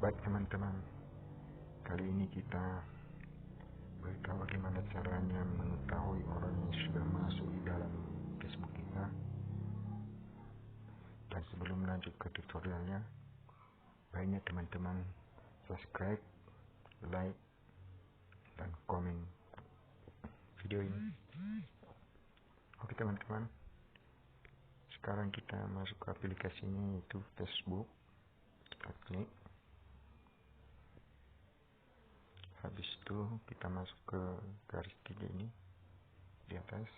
Baik teman-teman, kali ini kita beritahu bagaimana caranya mengetahui orang yang sudah masuk di dalam Facebook kita. Dan sebelum lanjut ke tutorialnya, baiknya teman-teman subscribe, like, dan komen video ini. Oke teman-teman, sekarang kita masuk ke aplikasinya, yaitu Facebook. Kita klik. Habis itu kita masuk ke garis 3 ini di atas.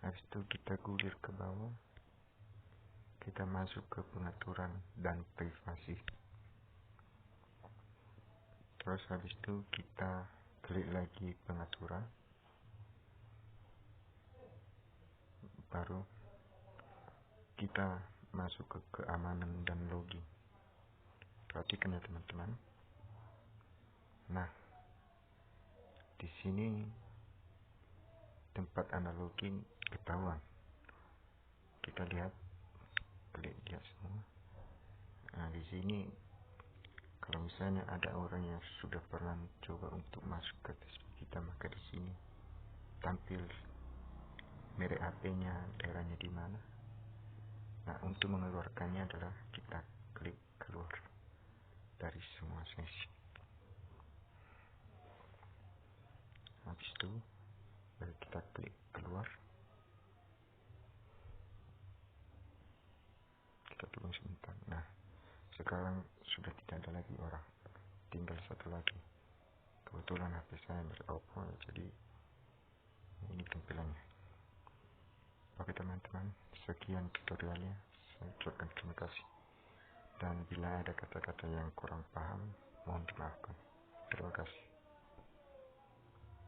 Habis itu kita gulir ke bawah. Kita masuk ke pengaturan dan privasi. Terus habis itu kita klik lagi pengaturan. Baru kita masuk ke keamanan dan login. Perhatikan ya teman-teman. Nah, di sini tempat login ketahuan. Kita lihat, klik lihat semua. Nah, di sini kalau misalnya ada orang yang sudah pernah coba untuk masuk ke Facebook kita, maka di sini tampil merek HP-nya, daerahnya di mana. Nah, untuk mengeluarkannya adalah kita klik keluar dari semua sesi. Habis itu baru kita klik keluar. Kita tunggu sebentar. Nah, sekarang sudah tidak ada lagi orang, tinggal satu lagi. Kebetulan HP saya Oppo, jadi ini tampilannya. Oke teman-teman, sekian tutorialnya. Saya ucapkan terima kasih. Dan bila ada kata-kata yang kurang paham, mohon dimaafkan.